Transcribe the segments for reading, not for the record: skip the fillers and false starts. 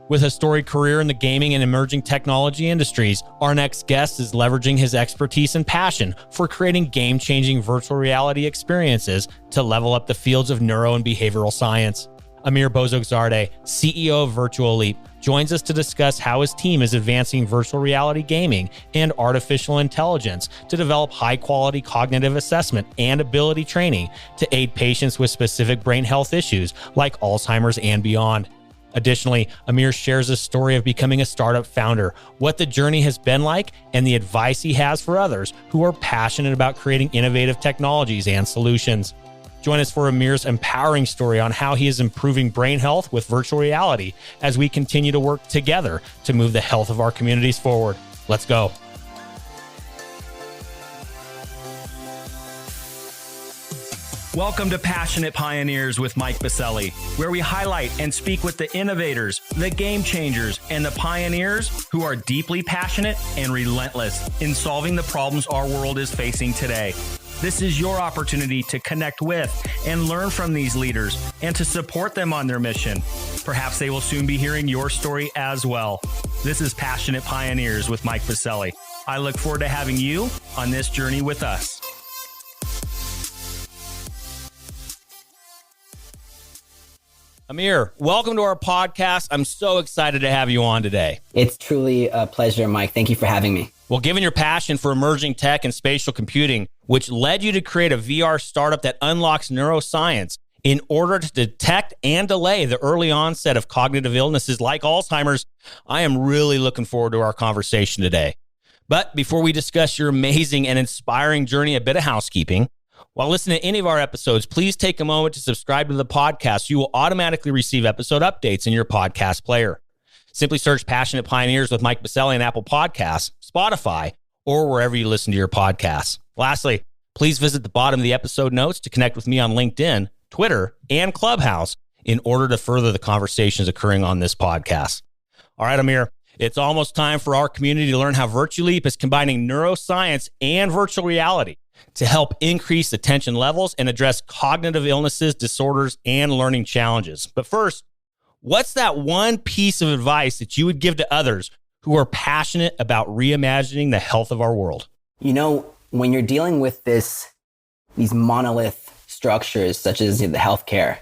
With a storied career in the gaming and emerging technology industries, our next guest is leveraging his expertise and passion for creating game-changing virtual reality experiences to level up the fields of neuro and behavioral science. Amir Bozorgzadeh, CEO of Virtual Leap, joins us to discuss how his team is advancing virtual reality gaming and artificial intelligence to develop high-quality cognitive assessment and ability training to aid patients with specific brain health issues like Alzheimer's and beyond. Additionally, Amir shares a story of becoming a startup founder, what the journey has been like, and the advice he has for others who are passionate about creating innovative technologies and solutions. Join us for Amir's empowering story on how he is improving brain health with virtual reality as we continue to work together to move the health of our communities forward. Let's go. Welcome to Passionate Pioneers with Mike Biselli, where we highlight and speak with the innovators, the game changers, and the pioneers who are deeply passionate and relentless in solving the problems our world is facing today. This is your opportunity to connect with and learn from these leaders and to support them on their mission. Perhaps they will soon be hearing your story as well. This is Passionate Pioneers with Mike Biselli. I look forward to having you on this journey with us. Amir, welcome to our podcast. I'm so excited to have you on today. It's truly a pleasure, Mike. Thank you for having me. Well, given your passion for emerging tech and spatial computing, which led you to create a VR startup that unlocks neuroscience in order to detect and delay the early onset of cognitive illnesses like Alzheimer's, I am really looking forward to our conversation today. But before we discuss your amazing and inspiring journey, a bit of housekeeping. While listening to any of our episodes, please take a moment to subscribe to the podcast. So you will automatically receive episode updates in your podcast player. Simply search Passionate Pioneers with Mike Biselli on Apple Podcasts, Spotify, or wherever you listen to your podcasts. Lastly, please visit the bottom of the episode notes to connect with me on LinkedIn, Twitter, and Clubhouse in order to further the conversations occurring on this podcast. All right, Amir, it's almost time for our community to learn how Virtual Leap is combining neuroscience and virtual reality to help increase attention levels and address cognitive illnesses, disorders, and learning challenges. But first, what's that one piece of advice that you would give to others who are passionate about reimagining the health of our world? You know, when you're dealing with these monolith structures, such as the healthcare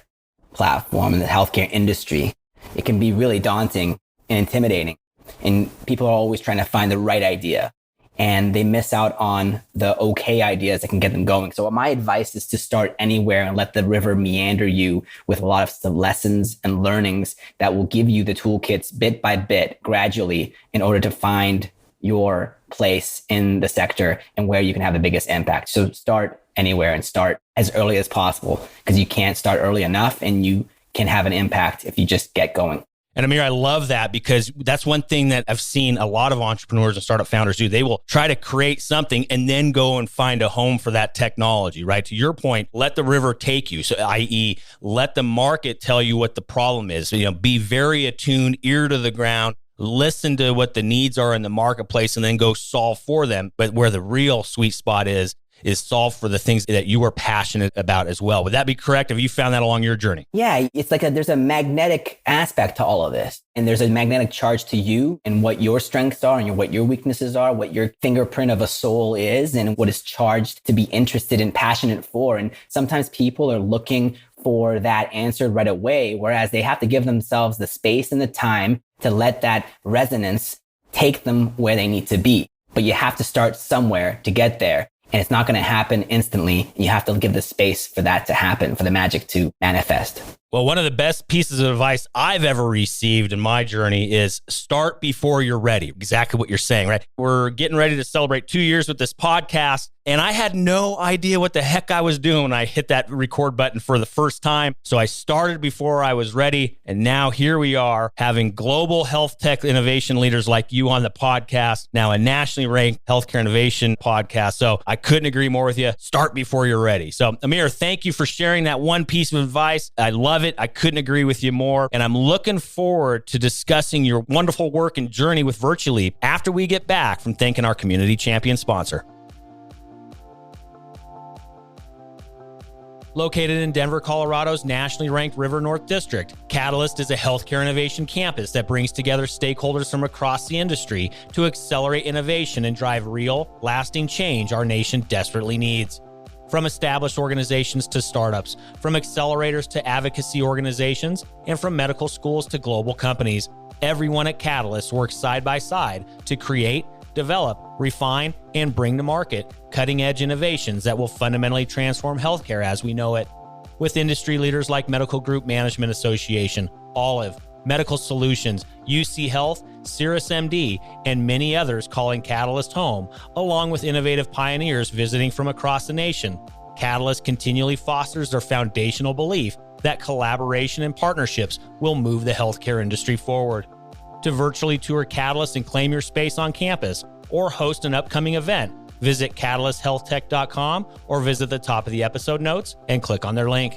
platform and the healthcare industry, it can be really daunting and intimidating. And people are always trying to find the right idea. And they miss out on the okay ideas that can get them going. So my advice is to start anywhere and let the river meander you with a lot of lessons and learnings that will give you the toolkits bit by bit, gradually, in order to find your place in the sector and where you can have the biggest impact. So start anywhere and start as early as possible, because you can't start early enough and you can have an impact if you just get going. And Amir, I love that, because that's one thing that I've seen a lot of entrepreneurs and startup founders do. They will try to create something and then go and find a home for that technology, right? To your point, let the river take you. So, i.e., let the market tell you what the problem is. Be very attuned, ear to the ground, listen to what the needs are in the marketplace, and then go solve for them. But where the real sweet spot is solve for the things that you are passionate about as well. Would that be correct? Have you found that along your journey? Yeah, it's like there's a magnetic aspect to all of this. And there's a magnetic charge to you and what your strengths are and what your weaknesses are, what your fingerprint of a soul is, and what is charged to be interested and passionate for. And sometimes people are looking for that answer right away, whereas they have to give themselves the space and the time to let that resonance take them where they need to be. But you have to start somewhere to get there. And it's not going to happen instantly. You have to give the space for that to happen, for the magic to manifest. Well, one of the best pieces of advice I've ever received in my journey is start before you're ready. Exactly what you're saying, right? We're getting ready to celebrate 2 years with this podcast, and I had no idea what the heck I was doing when I hit that record button for the first time. So I started before I was ready, and now here we are having global health tech innovation leaders like you on the podcast, now a nationally ranked healthcare innovation podcast. So I couldn't agree more with you. Start before you're ready. So Amir, thank you for sharing that one piece of advice. I love it. I couldn't agree with you more. And I'm looking forward to discussing your wonderful work and journey with Virtual Leap after we get back from thanking our community champion sponsor. Located in Denver, Colorado's nationally ranked River North District, Catalyst is a healthcare innovation campus that brings together stakeholders from across the industry to accelerate innovation and drive real, lasting change our nation desperately needs. From established organizations to startups, from accelerators to advocacy organizations, and from medical schools to global companies, everyone at Catalyst works side by side to create, develop, refine, and bring to market cutting-edge innovations that will fundamentally transform healthcare as we know it. With industry leaders like Medical Group Management Association, Olive, Medical Solutions, UC Health, Cirrus MD, and many others calling Catalyst home, along with innovative pioneers visiting from across the nation, Catalyst continually fosters their foundational belief that collaboration and partnerships will move the healthcare industry forward. To virtually tour Catalyst and claim your space on campus or host an upcoming event, visit catalysthealthtech.com or visit the top of the episode notes and click on their link.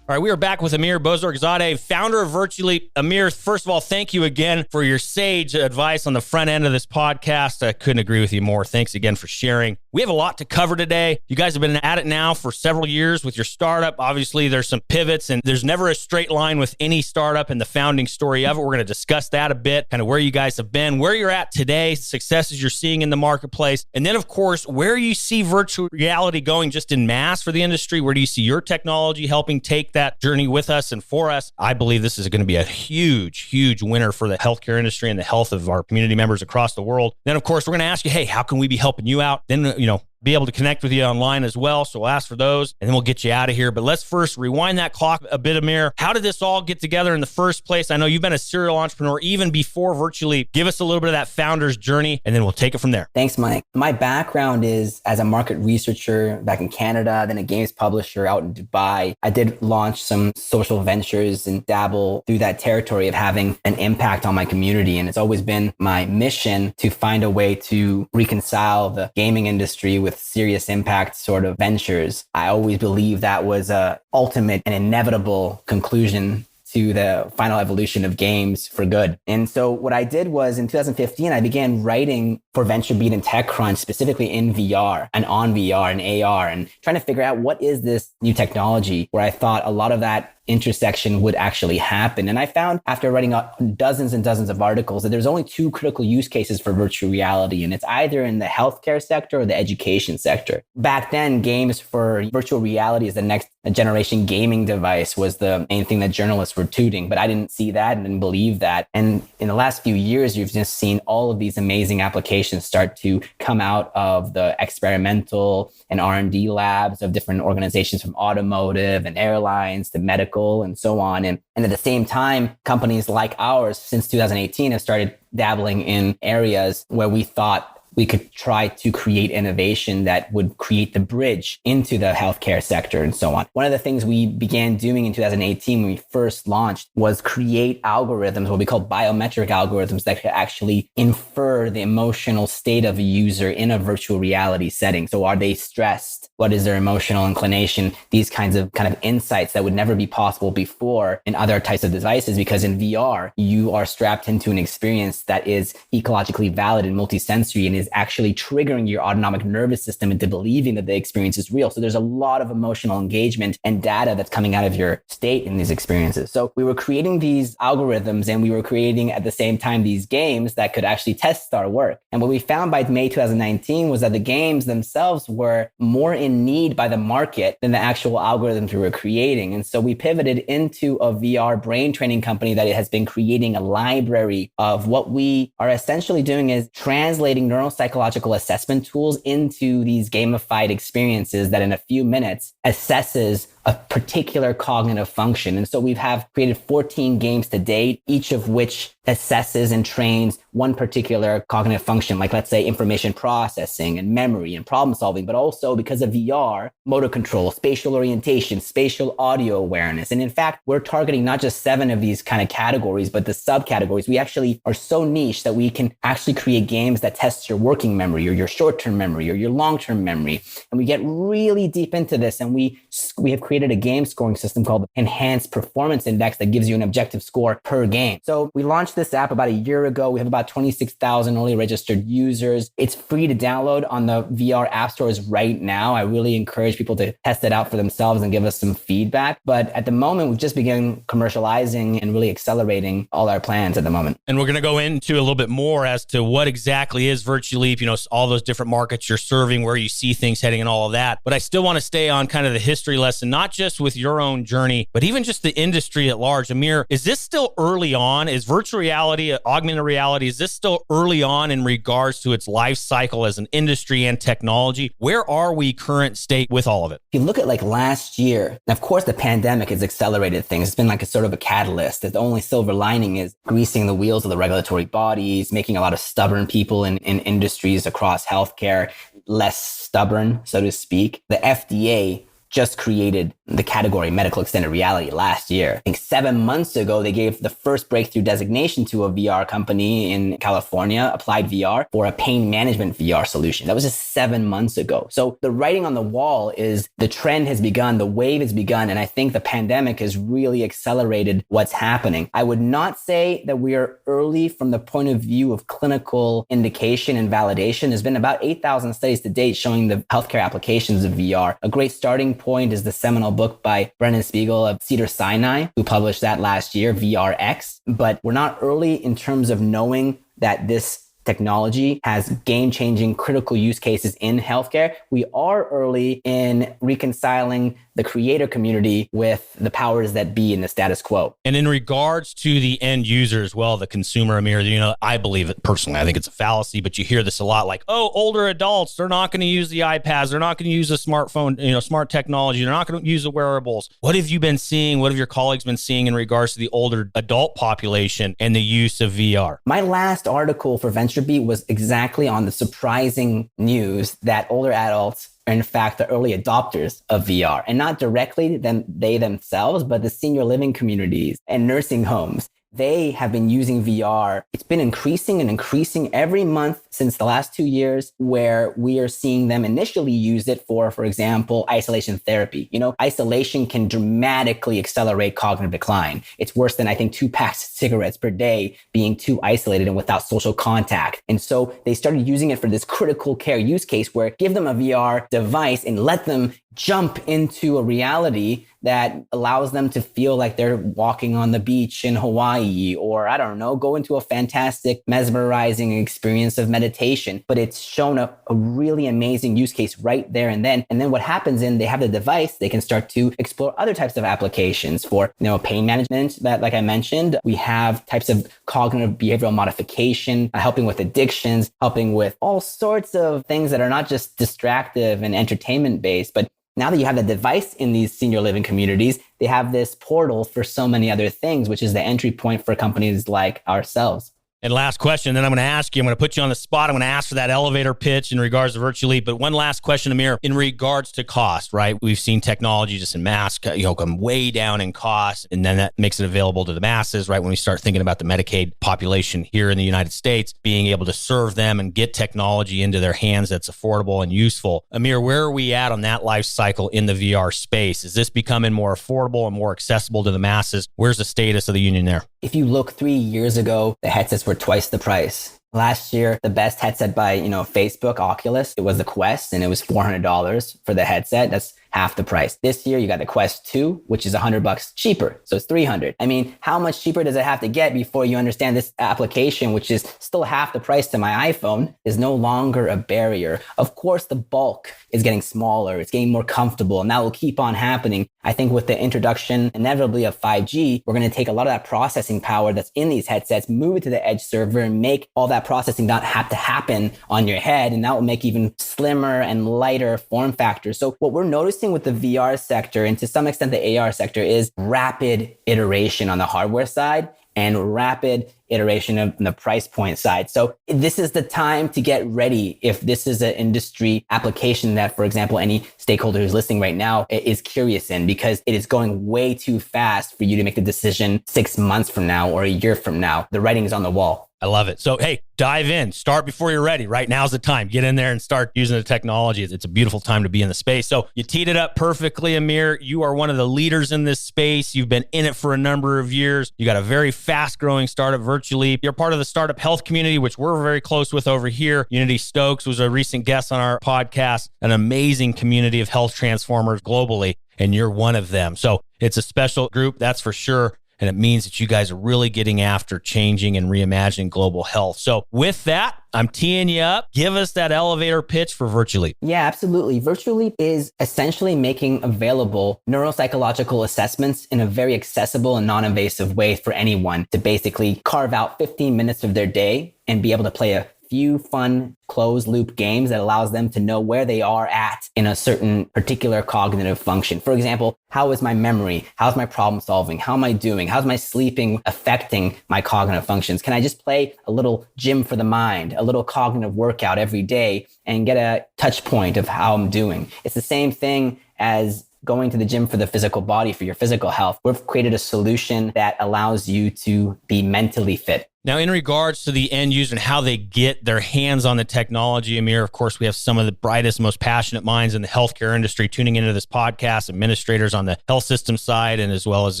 All right, we are back with Amir Bozorgzadeh, founder of Virtually. Amir, first of all, thank you again for your sage advice on the front end of this podcast. I couldn't agree with you more. Thanks again for sharing. We have a lot to cover today. You guys have been at it now for several years with your startup. Obviously, there's some pivots, and there's never a straight line with any startup and the founding story of it. We're going to discuss that a bit, kind of where you guys have been, where you're at today, successes you're seeing in the marketplace, and then, of course, where you see virtual reality going just in mass for the industry. Where do you see your technology helping take that journey with us and for us? I believe this is going to be a huge, huge winner for the healthcare industry and the health of our community members across the world. Then, of course, we're going to ask you, hey, how can we be helping you out? Then, be able to connect with you online as well. So we'll ask for those and then we'll get you out of here. But let's first rewind that clock a bit, Amir. How did this all get together in the first place? I know you've been a serial entrepreneur even before Virtually. Give us a little bit of that founder's journey and then we'll take it from there. Thanks, Mike. My background is as a market researcher back in Canada, then a games publisher out in Dubai. I did launch some social ventures and dabble through that territory of having an impact on my community. And it's always been my mission to find a way to reconcile the gaming industry with serious impact sort of ventures. I always believe that was a ultimate and inevitable conclusion to the final evolution of games for good. And so what I did was in 2015, I began writing for VentureBeat and TechCrunch, specifically in VR and on VR and AR, and trying to figure out what is this new technology where I thought a lot of that intersection would actually happen. And I found after writing dozens and dozens of articles that there's only two critical use cases for virtual reality, and it's either in the healthcare sector or the education sector. Back then, games for virtual reality as the next generation gaming device was the main thing that journalists were tooting, but I didn't see that and didn't believe that. And in the last few years, you've just seen all of these amazing applications start to come out of the experimental and R&D labs of different organizations, from automotive and airlines to medical and so on. And at the same time, companies like ours since 2018 have started dabbling in areas where we thought we could try to create innovation that would create the bridge into the healthcare sector and so on. One of the things we began doing in 2018 when we first launched was create algorithms, what we call biometric algorithms, that could actually infer the emotional state of a user in a virtual reality setting. So are they stressed? What is their emotional inclination? These kinds of insights that would never be possible before in other types of devices, because in VR, you are strapped into an experience that is ecologically valid and multisensory and is actually triggering your autonomic nervous system into believing that the experience is real. So there's a lot of emotional engagement and data that's coming out of your state in these experiences. So we were creating these algorithms and we were creating at the same time these games that could actually test our work. And what we found by May 2019 was that the games themselves were more in need by the market than the actual algorithms we were creating. And so we pivoted into a VR brain training company that has been creating a library of what we are essentially doing is translating neuropsychological assessment tools into these gamified experiences that in a few minutes assesses a particular cognitive function. And so we have created 14 games to date, each of which assesses and trains one particular cognitive function, like let's say information processing and memory and problem solving, but also because of VR, motor control, spatial orientation, spatial audio awareness. And in fact, we're targeting not just 7 of these kind of categories, but the subcategories. We actually are so niche that we can actually create games that test your working memory or your short-term memory or your long-term memory. And we get really deep into this, and we have created a game scoring system called Enhanced Performance Index that gives you an objective score per game. So we launched this app about a year ago. We have about about 26,000 early registered users. It's free to download on the VR app stores right now. I really encourage people to test it out for themselves and give us some feedback. But at the moment, we've just begun commercializing and really accelerating all our plans at the moment. And we're going to go into a little bit more as to what exactly is Virtual Leap, all those different markets you're serving, where you see things heading and all of that. But I still want to stay on kind of the history lesson, not just with your own journey, but even just the industry at large. Amir, is this still early on? Is virtual reality, augmented reality, is this still early on in regards to its life cycle as an industry and technology? Where are we current state with all of it? If you look at like last year, and of course the pandemic has accelerated things. It's been like a sort of a catalyst. The only silver lining is greasing the wheels of the regulatory bodies, making a lot of stubborn people in industries across healthcare less stubborn, so to speak. The FDA just created the category medical extended reality last year. I think 7 months ago, they gave the first breakthrough designation to a VR company in California, Applied VR, for a pain management VR solution. That was just 7 months ago. So the writing on the wall is the trend has begun, the wave has begun, and I think the pandemic has really accelerated what's happening. I would not say that we are early from the point of view of clinical indication and validation. There's been about 8,000 studies to date showing the healthcare applications of VR. A great starting point is the seminal book by Brennan Spiegel of Cedars-Sinai, who published that last year, VRX. But we're not early in terms of knowing that this technology has game-changing critical use cases in healthcare. We are early in reconciling the creator community with the powers that be in the status quo. And in regards to the end user as well, the consumer, Amir, I believe it personally. I think it's a fallacy, but you hear this a lot like, oh, older adults, they're not going to use the iPads. They're not going to use a smartphone, smart technology. They're not going to use the wearables. What have you been seeing? What have your colleagues been seeing in regards to the older adult population and the use of VR? My last article for VentureBeat was exactly on the surprising news that older adults are in fact the early adopters of VR, and not directly they themselves, but the senior living communities and nursing homes. They have been using VR. It's been increasing and increasing every month since the last 2 years, where we are seeing them initially use it for example, isolation therapy. Isolation can dramatically accelerate cognitive decline. It's worse than, I think, 2 packs of cigarettes per day being too isolated and without social contact. And so they started using it for this critical care use case where give them a VR device and let them jump into a reality that allows them to feel like they're walking on the beach in Hawaii, or I don't know, go into a fantastic, mesmerizing experience of meditation. But it's shown a really amazing use case right there and then. And then what happens they have the device, they can start to explore other types of applications for, pain management that, like I mentioned, we have types of cognitive behavioral modification, helping with addictions, helping with all sorts of things that are not just distractive and entertainment based, but now that you have the device in these senior living communities, they have this portal for so many other things, which is the entry point for companies like ourselves. And last question, then I'm going to ask you, I'm going to put you on the spot. I'm going to ask for that elevator pitch in regards to Virtual Leap. But one last question, Amir, in regards to cost, right? We've seen technology just in mass, come way down in cost. And then that makes it available to the masses, right? When we start thinking about the Medicaid population here in the United States, being able to serve them and get technology into their hands that's affordable and useful. Amir, where are we at on that life cycle in the VR space? Is this becoming more affordable and more accessible to the masses? Where's the status of the union there? If you look 3 years ago, the headsets were twice the price. Last year, the best headset by, Facebook, Oculus, it was the Quest, and it was $400 for the headset. That's half the price. This year, you got the Quest 2, which is $100 cheaper. So it's $300. I mean, how much cheaper does it have to get before you understand this application, which is still half the price to my iPhone, is no longer a barrier? Of course, the bulk is getting smaller. It's getting more comfortable, and that will keep on happening. I think with the introduction, inevitably, of 5G, we're going to take a lot of that processing power that's in these headsets, move it to the edge server, and make all that processing not have to happen on your head. And that will make even slimmer and lighter form factors. So what we're noticing with the VR sector, and to some extent the AR sector, is rapid iteration on the hardware side and rapid iteration on the price point side. So this is the time to get ready if this is an industry application that, for example, any stakeholder who's listening right now is curious in, because it is going way too fast for you to make the decision 6 months from now or a year from now. The writing is on the wall. I love it. So, hey, dive in. Start before you're ready. Right now's the time. Get in there and start using the technology. It's a beautiful time to be in the space. So you teed it up perfectly, Amir. You are one of the leaders in this space. You've been in it for a number of years. You got a very fast-growing startup, Virtually. You're part of the startup health community, which we're very close with over here. Unity Stokes was a recent guest on our podcast, an amazing community of health transformers globally, and you're one of them. So it's a special group, that's for sure. And it means that you guys are really getting after changing and reimagining global health. So with that, I'm teeing you up. Give us that elevator pitch for Virtually. Yeah, absolutely. Virtually is essentially making available neuropsychological assessments in a very accessible and non-invasive way for anyone to basically carve out 15 minutes of their day and be able to play a few fun closed loop games that allows them to know where they are at in a certain particular cognitive function. For example, how is my memory? How's my problem solving? How am I doing? How's my sleeping affecting my cognitive functions? Can I just play a little gym for the mind, a little cognitive workout every day and get a touch point of how I'm doing? It's the same thing as going to the gym for the physical body, for your physical health. We've created a solution that allows you to be mentally fit. Now, in regards to the end user and how they get their hands on the technology, Amir, of course, we have some of the brightest, most passionate minds in the healthcare industry tuning into this podcast, administrators on the health system side, and as well as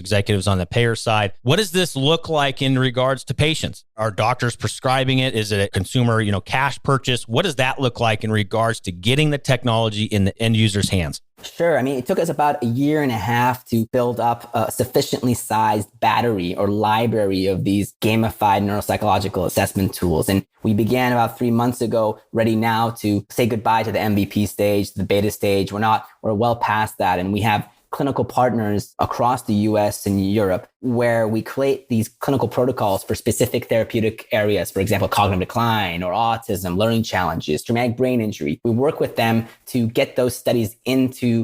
executives on the payer side. What does this look like in regards to patients? Are doctors prescribing it? Is it a consumer, cash purchase? What does that look like in regards to getting the technology in the end user's hands? Sure. I mean, it took us about a year and a half to build up a sufficiently sized battery or library of these gamified neuropsychological assessment tools. And we began about 3 months ago, ready now to say goodbye to the MVP stage, the beta stage. We're well past that. And we have clinical partners across the US and Europe where we create these clinical protocols for specific therapeutic areas, for example, cognitive decline or autism, learning challenges, traumatic brain injury. We work with them to get those studies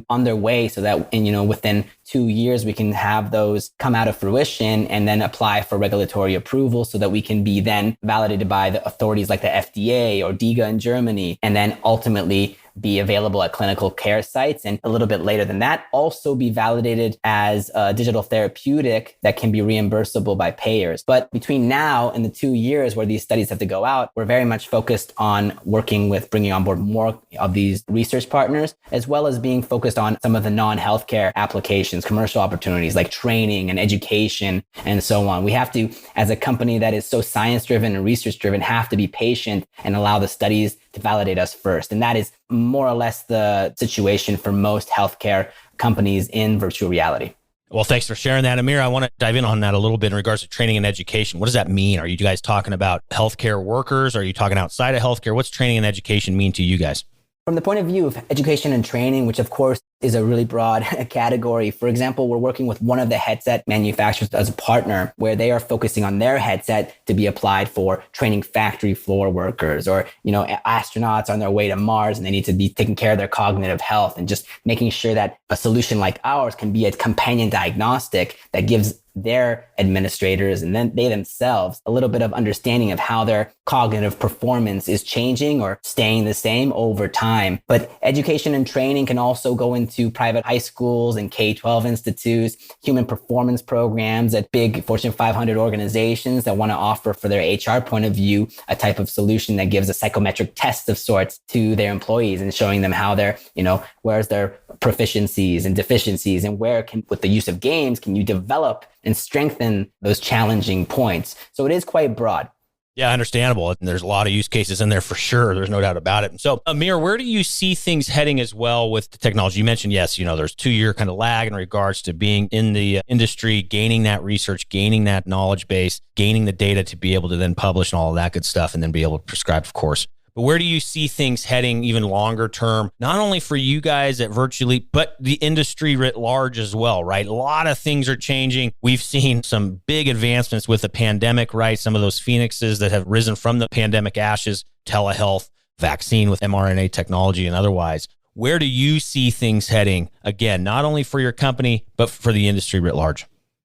on their way so that, within 2 years, we can have those come out of fruition and then apply for regulatory approval so that we can be then validated by the authorities like the FDA or DIGA in Germany, and then ultimately be available at clinical care sites. And a little bit later than that, also be validated as a digital therapeutic that can be reimbursable by payers. But between now and the 2 years where these studies have to go out, we're very much focused on working with bringing on board more of these research partners, as well as being focused on some of the non-healthcare applications, commercial opportunities like training and education and so on. We have to, as a company that is so science-driven and research-driven, have to be patient and allow the studies to validate us first. And that is more or less the situation for most healthcare companies in virtual reality. Well, thanks for sharing that, Amir. I want to dive in on that a little bit in regards to training and education. What does that mean? Are you guys talking about healthcare workers? Are you talking outside of healthcare? What's training and education mean to you guys? From the point of view of education and training, which of course is a really broad category. For example, we're working with one of the headset manufacturers as a partner where they are focusing on their headset to be applied for training factory floor workers or, astronauts on their way to Mars and they need to be taking care of their cognitive health and just making sure that a solution like ours can be a companion diagnostic that gives their administrators and then they themselves a little bit of understanding of how their cognitive performance is changing or staying the same over time. But education and training can also go into private high schools and K-12 institutes, human performance programs at big Fortune 500 organizations that want to offer for their HR point of view a type of solution that gives a psychometric test of sorts to their employees and showing them how they're, where's their proficiencies and deficiencies and with the use of games, can you develop and strengthen those challenging points. So it is quite broad. Yeah, understandable. And there's a lot of use cases in there for sure. There's no doubt about it. So Amir, where do you see things heading as well with the technology? You mentioned, yes, there's 2-year kind of lag in regards to being in the industry, gaining that research, gaining that knowledge base, gaining the data to be able to then publish and all of that good stuff and then be able to prescribe, of course. But where do you see things heading even longer term, not only for you guys at Virtually, but the industry writ large as well, right? A lot of things are changing. We've seen some big advancements with the pandemic, right? Some of those phoenixes that have risen from the pandemic ashes, telehealth, vaccine with mRNA technology and otherwise. Where do you see things heading, again, not only for your company, but for the industry writ large?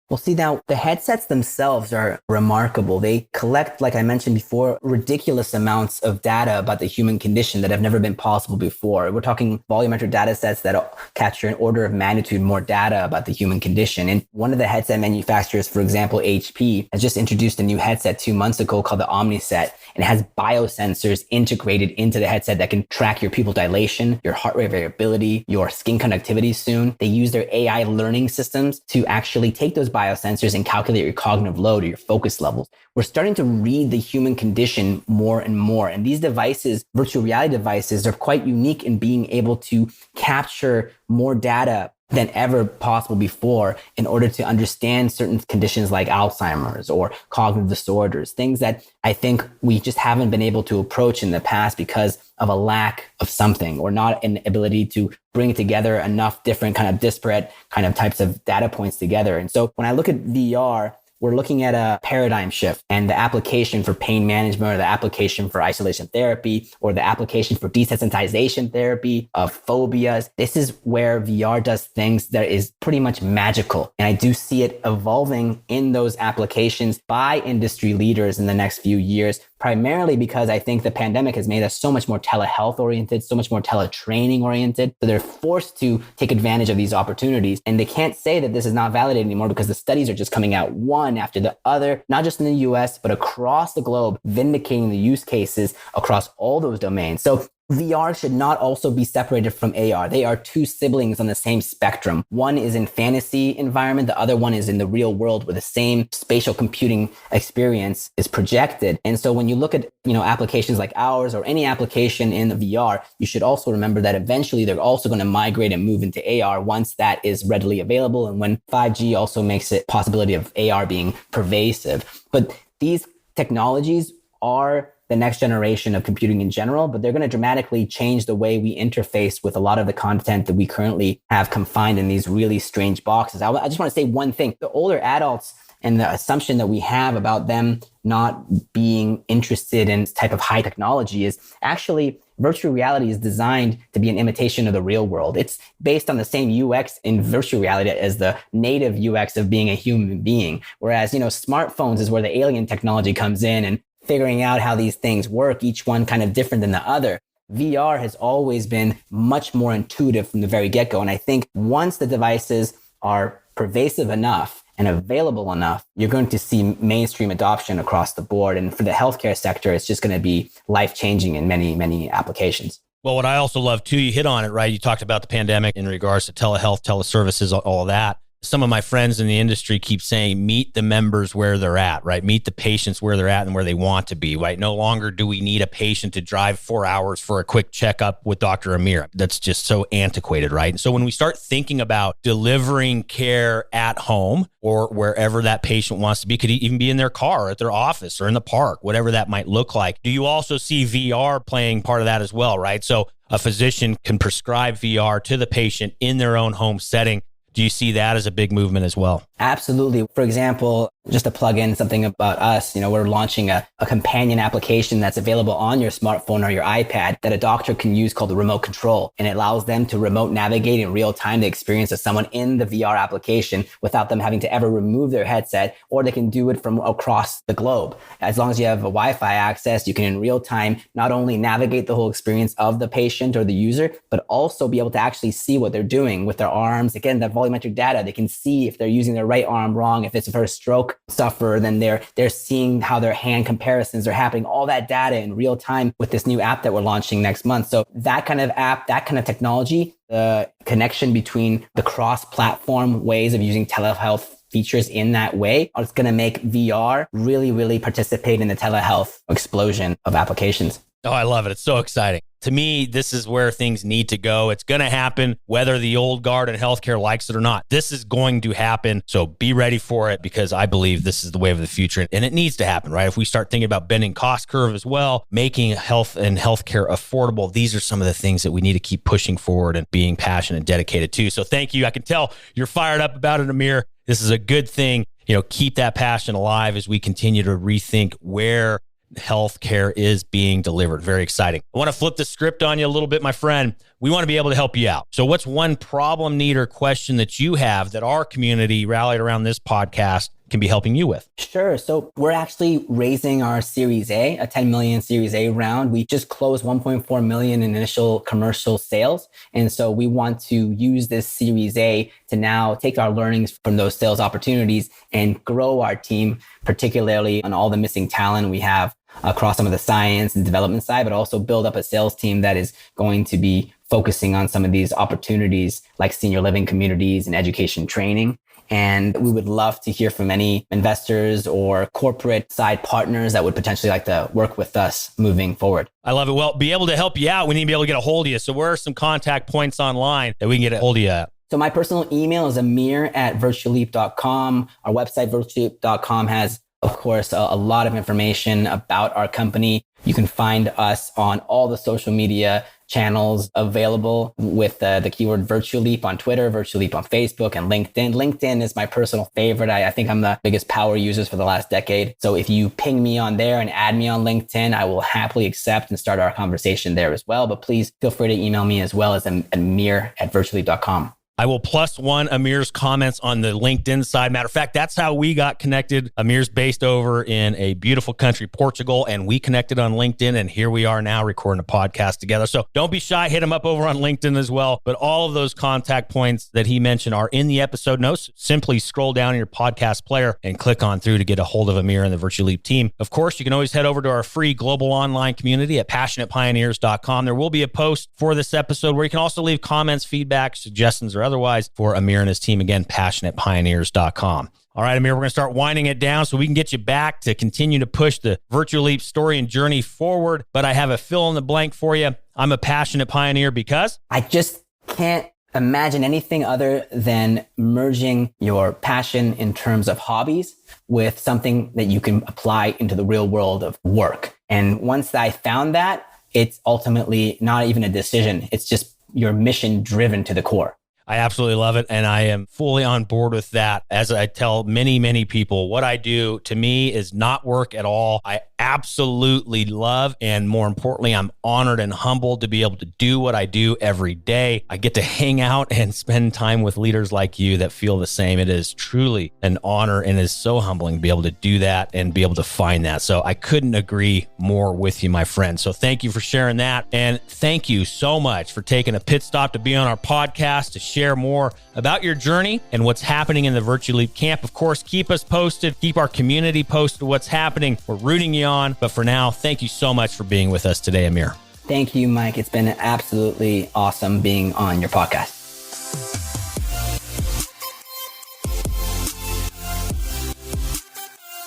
Well, see, now the headsets themselves are remarkable. They collect, like I mentioned before, ridiculous amounts of data about the human condition that have never been possible before. We're talking volumetric data sets that capture an order of magnitude more data about the human condition. And one of the headset manufacturers, for example, HP, has just introduced a new headset 2 months ago called the OmniSet. and it has biosensors integrated into the headset that can track your pupil dilation, your heart rate variability, your skin conductivity soon. They use their AI learning systems to actually take those biosensors and calculate your cognitive load or your focus levels. We're starting to read the human condition more and more. And these devices, virtual reality devices, are quite unique in being able to capture more data than ever possible before in order to understand certain conditions like Alzheimer's or cognitive disorders, things that I think we just haven't been able to approach in the past because of a lack of something or not an ability to bring together enough different kind of disparate kind of types of data points together. And so when I look at VR, we're looking at a paradigm shift, and the application for pain management or the application for isolation therapy or the application for desensitization therapy of phobias. This is where VR does things that is pretty much magical. And I do see it evolving in those applications by industry leaders in the next few years, primarily because I think the pandemic has made us so much more telehealth oriented, so much more teletraining oriented. So they're forced to take advantage of these opportunities. And they can't say that this is not validated anymore because the studies are just coming out one after the other, not just in the US, but across the globe, vindicating the use cases across all those domains. So VR should not also be separated from AR. They are two siblings on the same spectrum. One is in fantasy environment. The other one is in the real world where the same spatial computing experience is projected. And so when you look at, applications like ours or any application in the VR, you should also remember that eventually they're also going to migrate and move into AR once that is readily available. And when 5G also makes it possibility of AR being pervasive. But these technologies are the next generation of computing in general, but they're going to dramatically change the way we interface with a lot of the content that we currently have confined in these really strange boxes. I just want to say one thing. The older adults and the assumption that we have about them not being interested in this type of high technology is actually virtual reality is designed to be an imitation of the real world. It's based on the same UX in virtual reality as the native UX of being a human being. Whereas, smartphones is where the alien technology comes in and figuring out how these things work, each one kind of different than the other. VR has always been much more intuitive from the very get-go. And I think once the devices are pervasive enough and available enough, you're going to see mainstream adoption across the board. And for the healthcare sector, it's just going to be life-changing in many, many applications. Well, what I also love too, you hit on it, right? You talked about the pandemic in regards to telehealth, teleservices, all of that. Some of my friends in the industry keep saying, meet the members where they're at, right? Meet the patients where they're at and where they want to be, right? No longer do we need a patient to drive 4 hours for a quick checkup with Dr. Amir. That's just so antiquated, right? And so when we start thinking about delivering care at home or wherever that patient wants to be, could even be in their car, at their office, or in the park, whatever that might look like. Do you also see VR playing part of that as well, right? So a physician can prescribe VR to the patient in their own home setting. Do you see that as a big movement as well? Absolutely. For example, just to plug in something about us, we're launching a companion application that's available on your smartphone or your iPad that a doctor can use called the remote control. And it allows them to remote navigate in real time the experience of someone in the VR application without them having to ever remove their headset, or they can do it from across the globe. As long as you have a Wi-Fi access, you can in real time not only navigate the whole experience of the patient or the user, but also be able to actually see what they're doing with their arms. Again, that volumetric data, they can see if they're using their right arm wrong, if it's for a stroke sufferer, then they're seeing how their hand comparisons are happening, all that data in real time with this new app that we're launching next month. So that kind of app, that kind of technology, the connection between the cross-platform ways of using telehealth features in that way is going to make VR really, really participate in the telehealth explosion of applications. Oh, I love it. It's so exciting. To me, this is where things need to go. It's going to happen whether the old guard in healthcare likes it or not. This is going to happen. So be ready for it, because I believe this is the wave of the future, and it needs to happen, right? If we start thinking about bending cost curve as well, making health and healthcare affordable, these are some of the things that we need to keep pushing forward and being passionate and dedicated to. So thank you. I can tell you're fired up about it, Amir. This is a good thing. Keep that passion alive as we continue to rethink where healthcare is being delivered. Very exciting. I want to flip the script on you a little bit, my friend. We want to be able to help you out. So what's one problem, need, or question that you have that our community rallied around this podcast can be helping you with? Sure. So we're actually raising our Series A, a 10 million Series A round. We just closed 1.4 million in initial commercial sales. And so we want to use this Series A to now take our learnings from those sales opportunities and grow our team, particularly on all the missing talent we have across some of the science and development side, but also build up a sales team that is going to be focusing on some of these opportunities like senior living communities and education training. And we would love to hear from any investors or corporate side partners that would potentially like to work with us moving forward. I love it. Well, be able to help you out, we need to be able to get a hold of you. So where are some contact points online that we can get a hold of you at? So my personal email is amir@virtualleap.com. Our website, virtualleap.com, has, of course, a lot of information about our company. You can find us on all the social media channels available with the keyword Virtual Leap on Twitter, Virtual Leap on Facebook, and LinkedIn. LinkedIn is my personal favorite. I think I'm the biggest power users for the last decade. So if you ping me on there and add me on LinkedIn, I will happily accept and start our conversation there as well. But please feel free to email me as well as amir@virtualleap.com. I will +1 Amir's comments on the LinkedIn side. Matter of fact, that's how we got connected. Amir's based over in a beautiful country, Portugal, and we connected on LinkedIn, and here we are now recording a podcast together. So don't be shy. Hit him up over on LinkedIn as well. But all of those contact points that he mentioned are in the episode notes. Simply scroll down in your podcast player and click on through to get a hold of Amir and the Virtual Leap team. Of course, you can always head over to our free global online community at passionatepioneers.com. There will be a post for this episode where you can also leave comments, feedback, suggestions, or otherwise for Amir and his team. Again, passionatepioneers.com. All right, Amir, we're going to start winding it down so we can get you back to continue to push the Virtual Leap story and journey forward. But I have a fill in the blank for you. I'm a passionate pioneer because I just can't imagine anything other than merging your passion in terms of hobbies with something that you can apply into the real world of work. And once I found that, it's ultimately not even a decision. It's just your mission driven to the core. I absolutely love it. And I am fully on board with that. As I tell many, many people, what I do to me is not work at all. I absolutely love, and more importantly, I'm honored and humbled to be able to do what I do every day. I get to hang out and spend time with leaders like you that feel the same. It is truly an honor and is so humbling to be able to do that and be able to find that. So I couldn't agree more with you, my friend. So thank you for sharing that. And thank you so much for taking a pit stop to be on our podcast to share more about your journey and what's happening in the Virtual Leap camp. Of course, keep us posted, keep our community posted what's happening. We're rooting you on. But for now, thank you so much for being with us today, Amir. Thank you, Mike. It's been absolutely awesome being on your podcast.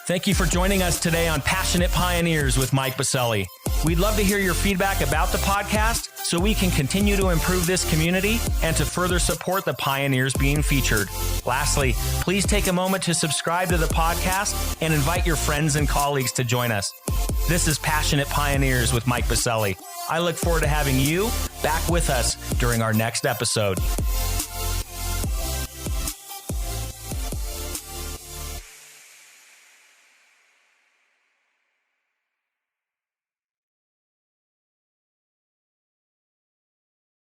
Thank you for joining us today on Passionate Pioneers with Mike Biselli. We'd love to hear your feedback about the podcast so we can continue to improve this community and to further support the pioneers being featured. Lastly, please take a moment to subscribe to the podcast and invite your friends and colleagues to join us. This is Passionate Pioneers with Mike Biselli. I look forward to having you back with us during our next episode.